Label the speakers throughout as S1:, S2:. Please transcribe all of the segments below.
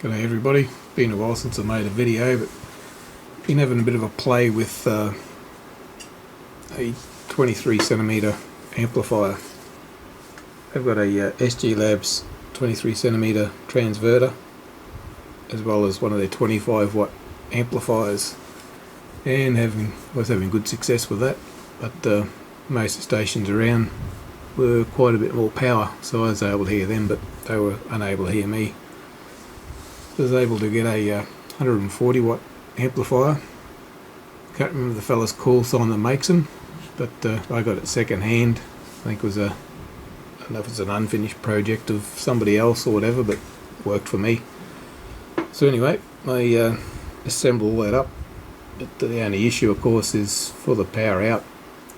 S1: G'day everybody, been a while since I made a video, but been having a bit of a play with a 23cm amplifier. I've got a SG Labs 23cm transverter as well as one of their 25 watt amplifiers, and was having good success with that, but most of the stations around were quite a bit more power, so I was able to hear them but they were unable to hear me. I was able to get a 140 watt amplifier. Can't remember the fella's call sign that makes them, but I got it second hand. I think it was I don't know if it's an unfinished project of somebody else or whatever, but it worked for me. So anyway, I assembled all that up, but the only issue of course is for the power out.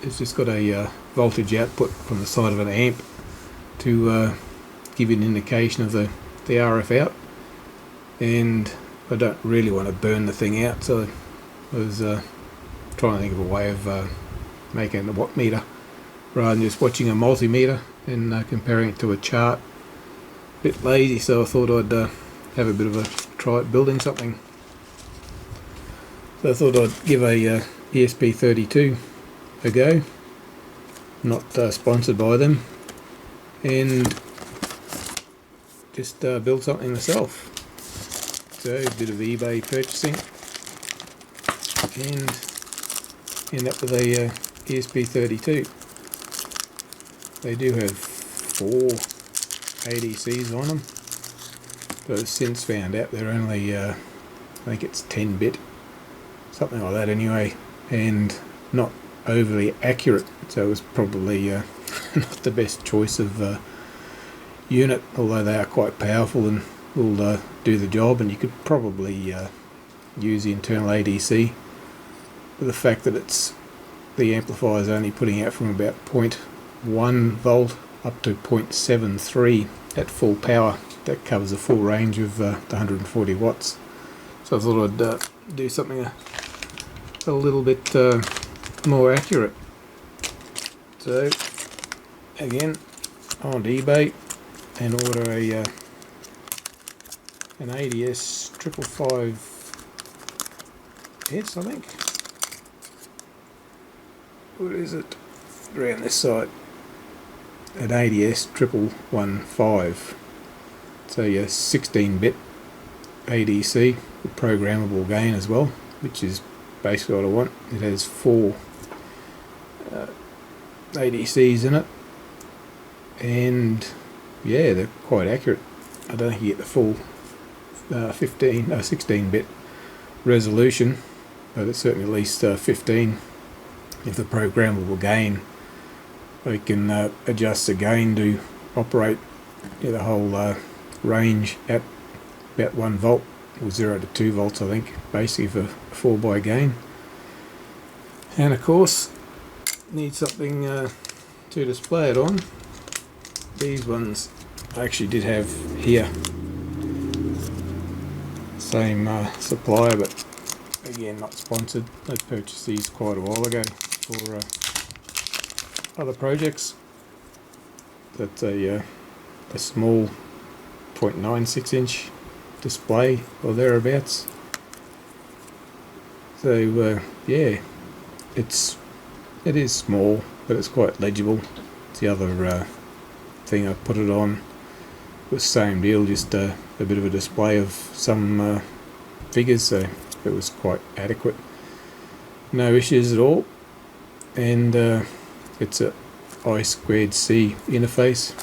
S1: It's just got a voltage output from the side of an amp to give you an indication of the RF out, and I don't really want to burn the thing out, so I was trying to think of a way of making a watt meter rather than just watching a multimeter and comparing it to a chart. A bit lazy, so I thought I'd have a bit of a try at building something. So I thought I'd give a ESP32 a go, not sponsored by them, and just build something myself. So a bit of eBay purchasing, and end up with a ESP32. They do have 4 ADCs on them, but I've since found out they're only I think it's 10-bit, something like that anyway, and not overly accurate, so it was probably not the best choice of unit, although they are quite powerful and will do the job, and you could probably use the internal ADC. But the fact that the amplifier is only putting out from about 0.1 volt up to 0.73 at full power, that covers the full range of the 140 watts. So I thought I'd do something a little bit more accurate. So again, on eBay and order an ADS 555S, I think. What is it? Around this side. An ADS 1115. So yeah, 16-bit ADC with programmable gain as well, which is basically what I want. It has 4 ADCs in it, and yeah, they're quite accurate. I don't think you get the full 16-bit resolution, but it's certainly at least 15 if the programmable gain. I can adjust the gain to operate the whole range at about 1 volt, or 0 to 2 volts I think, basically for 4 by gain. And of course need something to display it on. These ones I actually did have here, same supplier, but again not sponsored. I purchased these quite a while ago for other projects. That's a small 0.96 inch display or thereabouts. So yeah, it is small, but it's quite legible. It's the other thing I put it on was same deal, just a bit of a display of some figures, so it was quite adequate. No issues at all, and it's a I2C interface,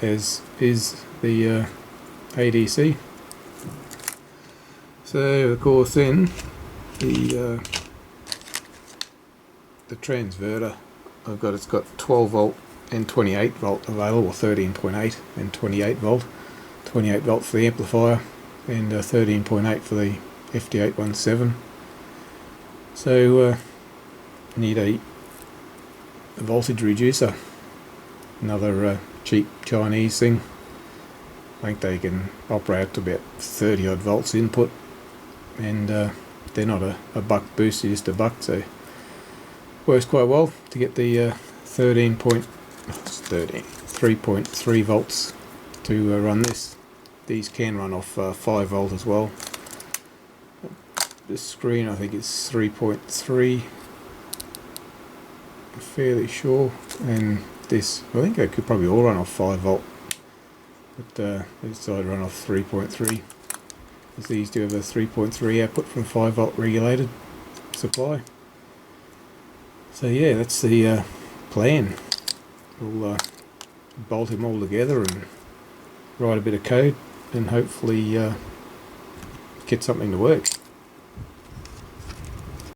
S1: as is the ADC. So of course then the transverter it's got 12 volt and 28 volt available, or 13.8 and 28 volt. 28 volt for the amplifier and 13.8 for the FT817. So need a voltage reducer, another cheap Chinese thing. I think they can operate up to about 30 odd volts input, and they're not a buck boost, they're just a buck, so works quite well to get the 3.3 volts to run this. these can run off 5 volt as well. The screen, I think it's 3.3, I'm fairly sure, and this, I think they could probably all run off 5 volt, but they decided to run off 3.3, as these do have a 3.3 output from 5 volt regulated supply. So yeah, that's the plan. We'll bolt them all together and write a bit of code and hopefully get something to work.